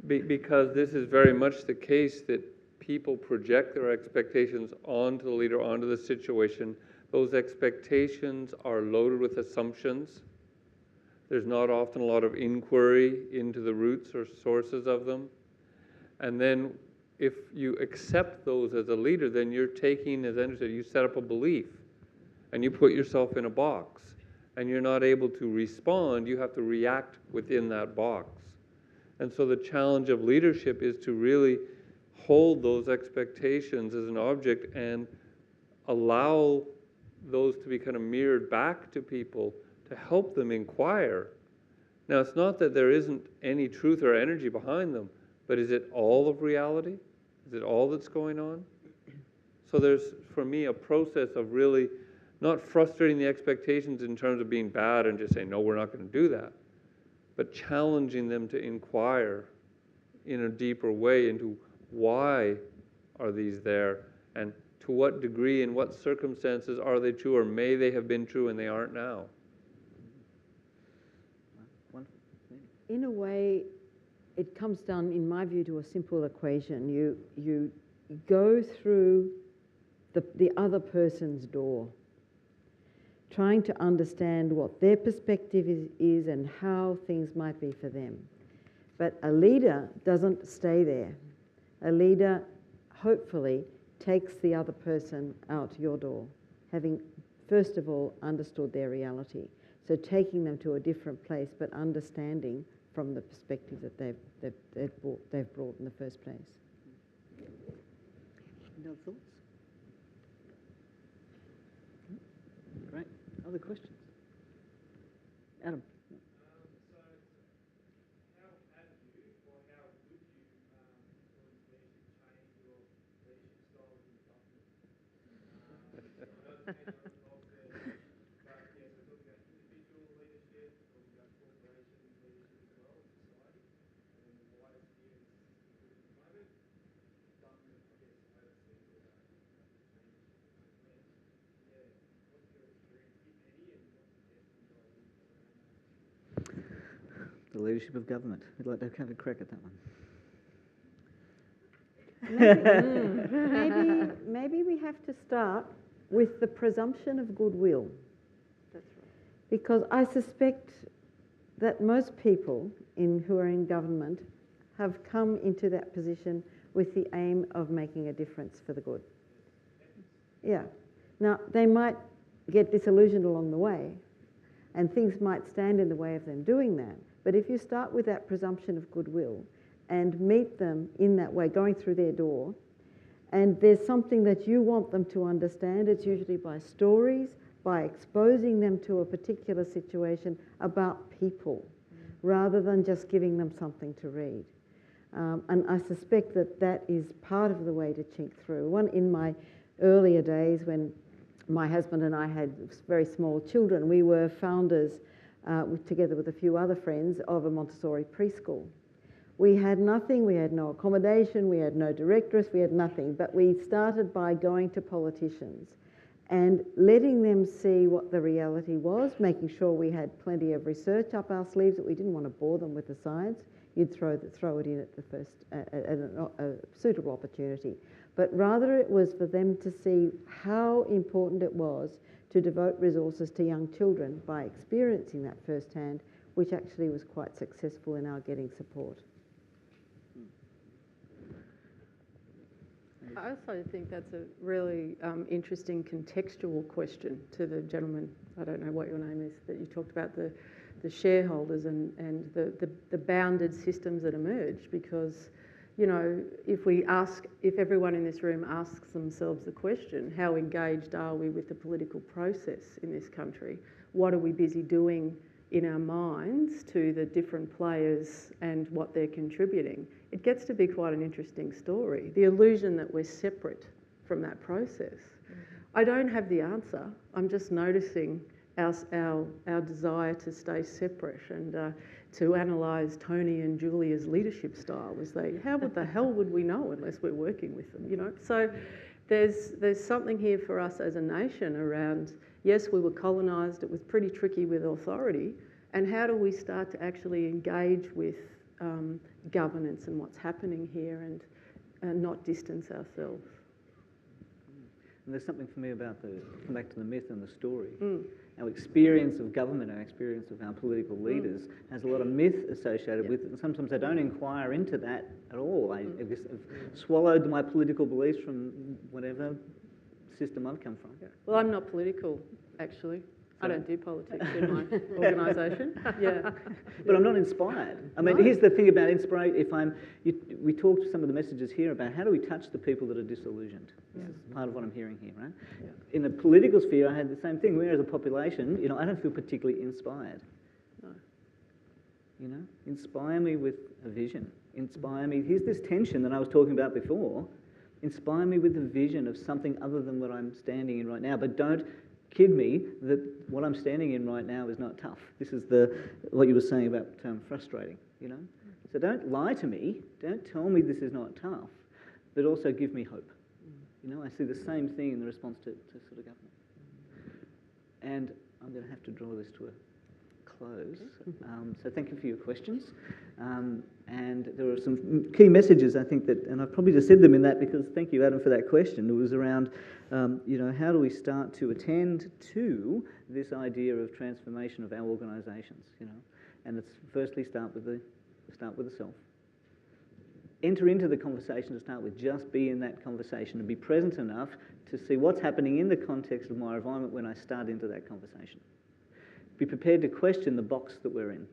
Because this is very much the case that people project their expectations onto the leader, onto the situation. Those expectations are loaded with assumptions. There's not often a lot of inquiry into the roots or sources of them. And then if you accept those as a leader, then you're taking, as Andrew said, you set up a belief and you put yourself in a box and you're not able to respond, you have to react within that box. And so the challenge of leadership is to really hold those expectations as an object and allow those to be kind of mirrored back to people to help them inquire. Now, it's not that there isn't any truth or energy behind them, but is it all of reality? Is it all that's going on? So there's, for me, a process of really not frustrating the expectations in terms of being bad and just saying, no, we're not going to do that, but challenging them to inquire in a deeper way into why are these there, and to what degree, in what circumstances are they true, or may they have been true and they aren't now. In a way, it comes down, in my view, to a simple equation. You go through the other person's door, trying to understand what their perspective is and how things might be for them. But a leader doesn't stay there. A leader, hopefully, takes the other person out your door, having, first of all, understood their reality. So taking them to a different place, but understanding from the perspective that they've brought in the first place. Any other thoughts? Great. Other questions? Adam. The leadership of government. We'd like to have a crack at that one. Maybe we have to start with the presumption of goodwill. That's right. Because I suspect that most people who are in government have come into that position with the aim of making a difference for the good. Yeah. Now, they might get disillusioned along the way, and things might stand in the way of them doing that. But if you start with that presumption of goodwill and meet them in that way, going through their door, and there's something that you want them to understand, it's usually by stories, by exposing them to a particular situation about people, rather than just giving them something to read. And I suspect that is part of the way to chink through. In my earlier days, when my husband and I had very small children, we were founders, together with a few other friends, of a Montessori preschool. We had nothing, we had no accommodation, we had no directress, we had nothing, but we started by going to politicians and letting them see what the reality was, making sure we had plenty of research up our sleeves, that we didn't want to bore them with the science. You'd throw it in at the first, at a suitable opportunity. But rather it was for them to see how important it was to devote resources to young children by experiencing that firsthand, which actually was quite successful in our getting support. I also think that's a really interesting contextual question to the gentleman, I don't know what your name is, that you talked about the shareholders and the bounded systems that emerge, because, you know, if everyone in this room asks themselves the question, how engaged are we with the political process in this country? What are we busy doing in our minds to the different players and what they're contributing? It gets to be quite an interesting story. The illusion that we're separate from that process. I don't have the answer. I'm just noticing our desire to stay separate and to analyse Tony and Julia's leadership style. How the hell would we know unless we're working with them, you know? So there's something here for us as a nation around, yes, we were colonised, it was pretty tricky with authority, and how do we start to actually engage with governance and what's happening here and not distance ourselves? And there's something for me about come back to the myth and the story. Our experience of government, our experience of our political leaders has a lot of myth associated with it, and sometimes I don't inquire into that at all. I guess I've swallowed my political beliefs from whatever system I've come from. Well, I'm not political, actually. I don't do politics in my organisation. Yeah. But I'm not inspired. I mean, here's the thing about inspiration. We talked to some of the messages here about how do we touch the people that are disillusioned. This is part of what I'm hearing here, right? Yeah. In the political sphere, I had the same thing. We as a population, I don't feel particularly inspired. No. Inspire me with a vision. Inspire me. Here's this tension that I was talking about before. Inspire me with a vision of something other than what I'm standing in right now. But don't kid me that what I'm standing in right now is not tough. This is what you were saying about frustrating, So don't lie to me. Don't tell me this is not tough, but also give me hope. I see the same thing in the response to sort of government. And I'm going to have to draw this to a close. So thank you for your questions. And there were some key messages, I think, and I've probably just said them in that because thank you, Adam, for that question. It was around, how do we start to attend to this idea of transformation of our organisations, And it's firstly start with the self. Enter into the conversation to start with. Just be in that conversation and be present enough to see what's happening in the context of my environment when I start into that conversation. Be prepared to question the box that we're in.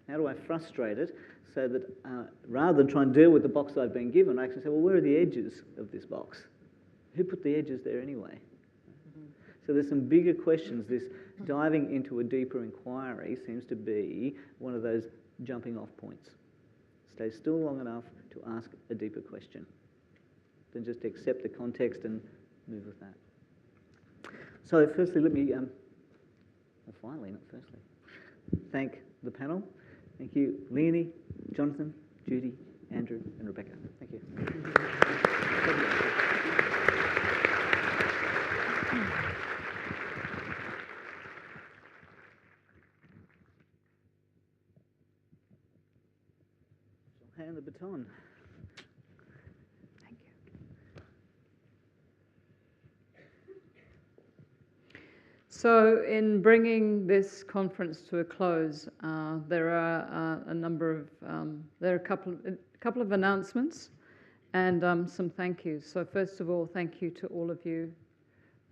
How do I frustrate it so that rather than try and deal with the box I've been given, I actually say, well, where are the edges of this box? Who put the edges there anyway? So there's some bigger questions. This diving into a deeper inquiry seems to be one of those jumping off points. Stay still long enough to ask a deeper question. Then just accept the context and move with that. So firstly, let me, finally, not firstly, thank the panel. Thank you, Leonie, Jonathan, Judy, Andrew, and Rebecca. Thank you. I'll hand the baton. Thank you. So in bringing this conference to a close, there are a couple of announcements and some thank yous. So first of all, thank you to all of you.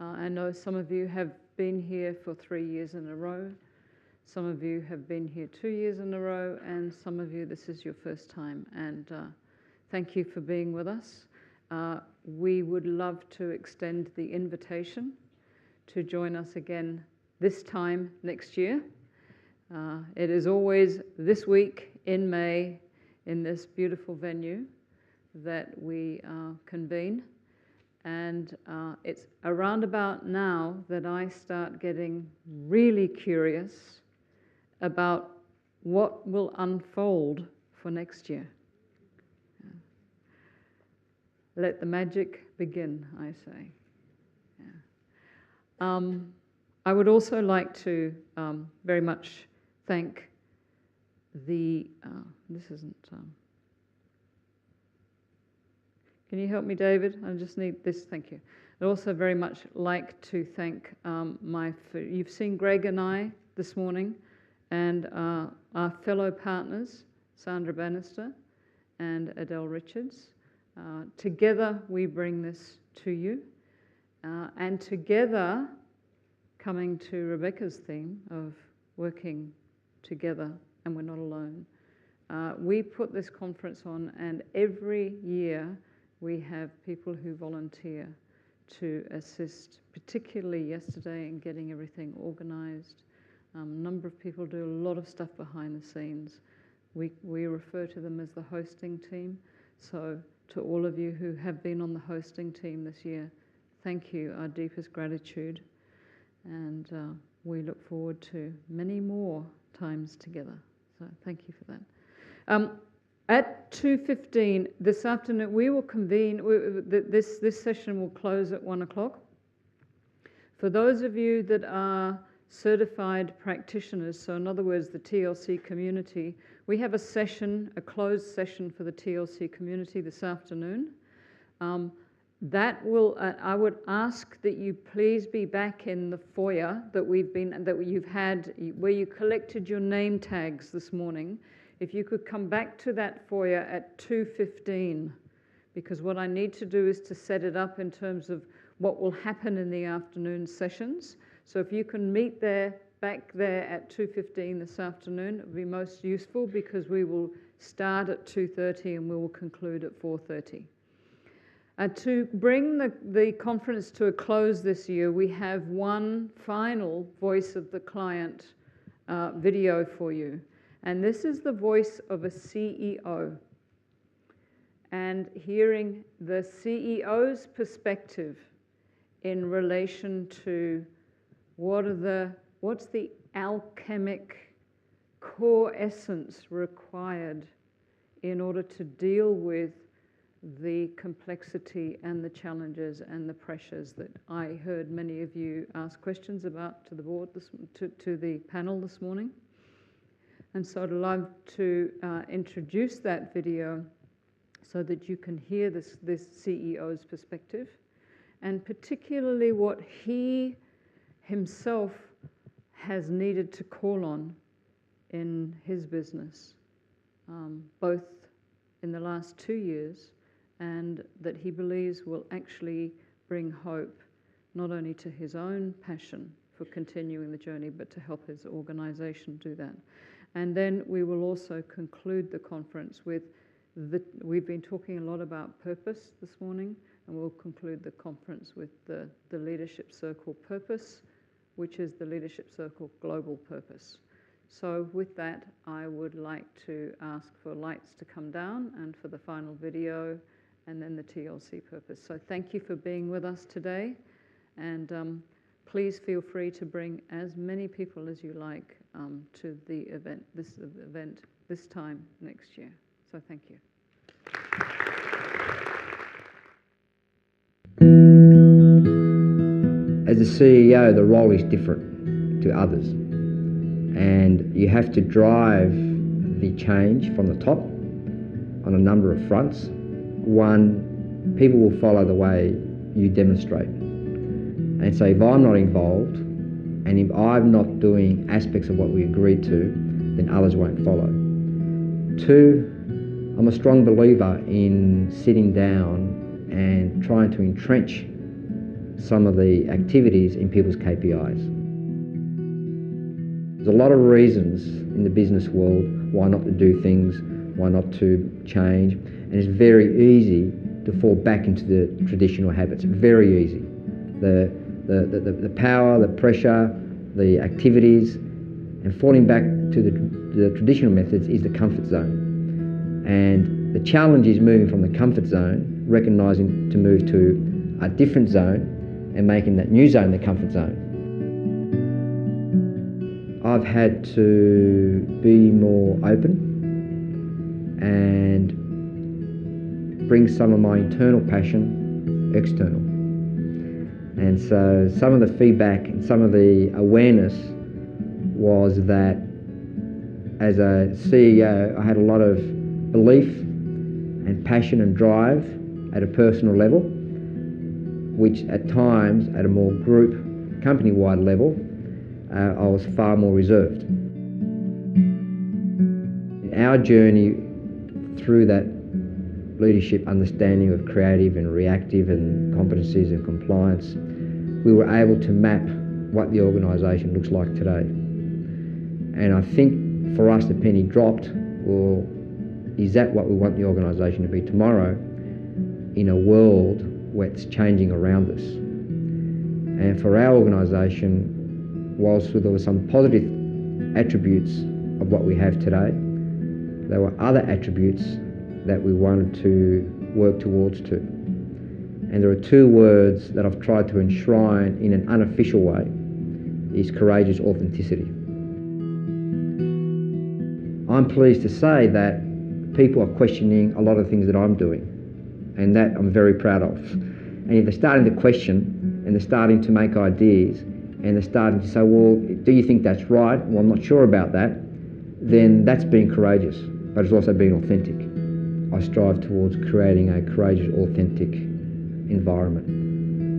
I know some of you have been here for 3 years in a row. Some of you have been here 2 years in a row, and some of you, this is your first time. And thank you for being with us. We would love to extend the invitation to join us again this time next year. It is always this week in May in this beautiful venue that we convene. And it's around about now that I start getting really curious about what will unfold for next year. Let the magic begin, I say. I would also like to very much thank can you help me, David? I just need this, thank you. I'd also very much like to thank you've seen Greg and I this morning, and our fellow partners, Sandra Bannister and Adele Richards. Together we bring this to you. And together, coming to Rebecca's theme of working together and we're not alone, we put this conference on, and every year we have people who volunteer to assist, particularly yesterday in getting everything organised. A number of people do a lot of stuff behind the scenes. We refer to them as the hosting team. So to all of you who have been on the hosting team this year, thank you, our deepest gratitude. And we look forward to many more times together. So thank you for that. At 2:15 this afternoon, we will convene. This session will close at 1 o'clock. For those of you that are certified practitioners, so in other words, the TLC community, we have a closed session for the TLC community this afternoon. That will, I would ask that you please be back in the foyer that you've had, where you collected your name tags this morning. If you could come back to that foyer at 2:15, because what I need to do is to set it up in terms of what will happen in the afternoon sessions. So if you can meet back there at 2:15 this afternoon, it would be most useful, because we will start at 2:30 and we will conclude at 4:30. To bring the conference to a close this year, we have one final Voice of the Client video for you. And this is the voice of a CEO. And hearing the CEO's perspective in relation to what's the alchemic core essence required in order to deal with the complexity and the challenges and the pressures that I heard many of you ask questions about to the board, to the panel this morning. And so I'd love to introduce that video so that you can hear this CEO's perspective, and particularly what he himself has needed to call on in his business, both in the last 2 years, and that he believes will actually bring hope not only to his own passion for continuing the journey, but to help his organisation do that. And then we will also conclude the conference with we've been talking a lot about purpose this morning, and we'll conclude the conference with the Leadership Circle purpose, which is the Leadership Circle Global Purpose. So with that, I would like to ask for lights to come down and for the final video, and then the TLC purpose. So thank you for being with us today, and please feel free to bring as many people as you like to the event this time next year. So thank you. As a CEO, the role is different to others, and you have to drive the change from the top on a number of fronts. One, people will follow the way you demonstrate. And so if I'm not involved, and if I'm not doing aspects of what we agreed to, then others won't follow. Two, I'm a strong believer in sitting down and trying to entrench some of the activities in people's KPIs. There's a lot of reasons in the business world why not to do things, why not to change, and it's very easy to fall back into the traditional habits. Very easy. The power, the pressure, the activities, and falling back to the traditional methods is the comfort zone. And the challenge is moving from the comfort zone, recognising to move to a different zone, and making that new zone the comfort zone. I've had to be more open and bring some of my internal passion external. And so some of the feedback and some of the awareness was that as a CEO, I had a lot of belief and passion and drive at a personal level, which at times, at a more group, company-wide level, I was far more reserved. Our journey through that leadership understanding of creative and reactive and competencies and compliance, we were able to map what the organisation looks like today. And I think for us the penny dropped, well, is that what we want the organisation to be tomorrow in a world where it's changing around us? And for our organisation, whilst there were some positive attributes of what we have today, there were other attributes that we wanted to work towards too. And there are two words that I've tried to enshrine in an unofficial way, is courageous authenticity. I'm pleased to say that people are questioning a lot of things that I'm doing, and that I'm very proud of. And if they're starting to question, and they're starting to make ideas, and they're starting to say, well, do you think that's right? Well, I'm not sure about that. Then that's being courageous, but it's also being authentic. I strive towards creating a courageous, authentic environment.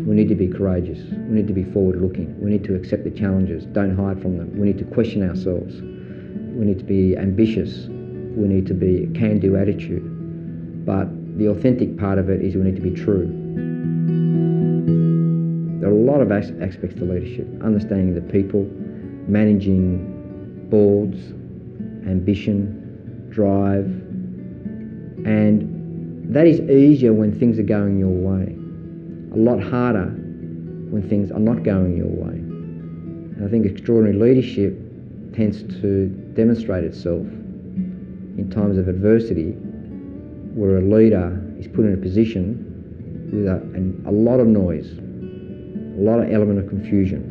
We need to be courageous. We need to be forward-looking. We need to accept the challenges. Don't hide from them. We need to question ourselves. We need to be ambitious. We need to be a can-do attitude. But the authentic part of it is we need to be true. There are a lot of aspects to leadership. Understanding the people, managing boards, ambition, drive, and that is easier when things are going your way. A lot harder when things are not going your way. And I think extraordinary leadership tends to demonstrate itself in times of adversity where a leader is put in a position with a lot of noise, a lot of element of confusion,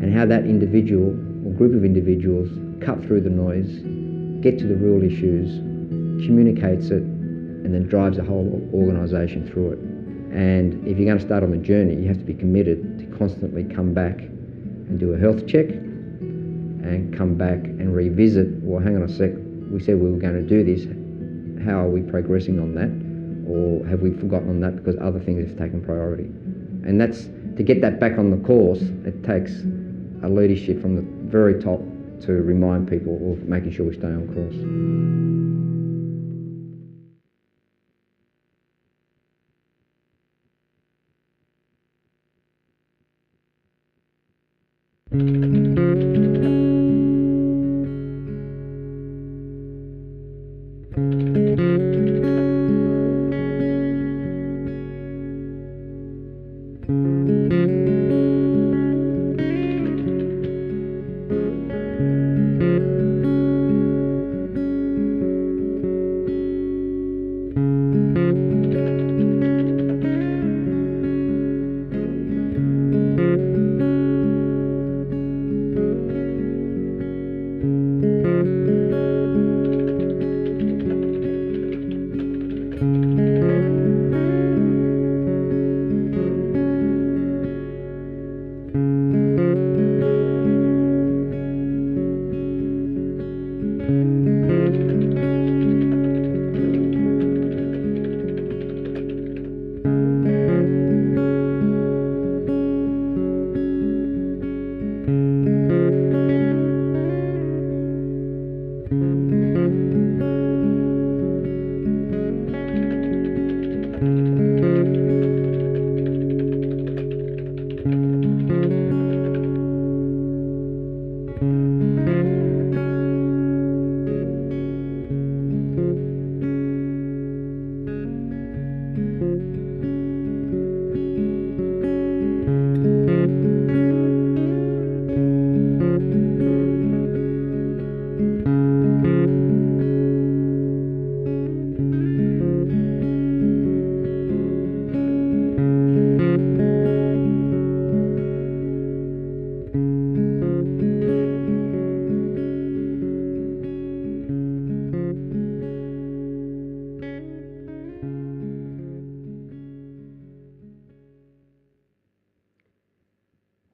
and how that individual or group of individuals cut through the noise, get to the real issues, communicates it, and then drives the whole organisation through it. And if you're going to start on the journey, you have to be committed to constantly come back and do a health check and come back and revisit, well, hang on a sec, we said we were going to do this, how are we progressing on that? Or have we forgotten on that because other things have taken priority? And that's, to get that back on the course, it takes a leadership from the very top to remind people of making sure we stay on course.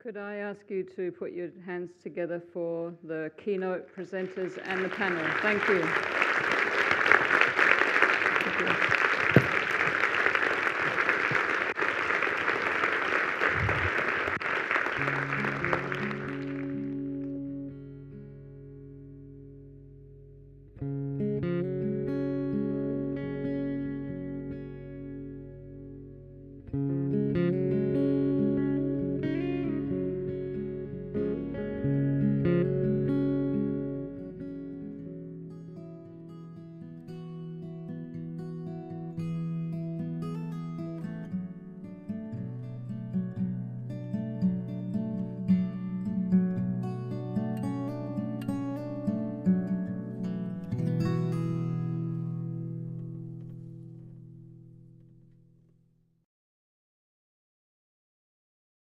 Could I ask you to put your hands together for the keynote presenters and the panel? Thank you. Thank you.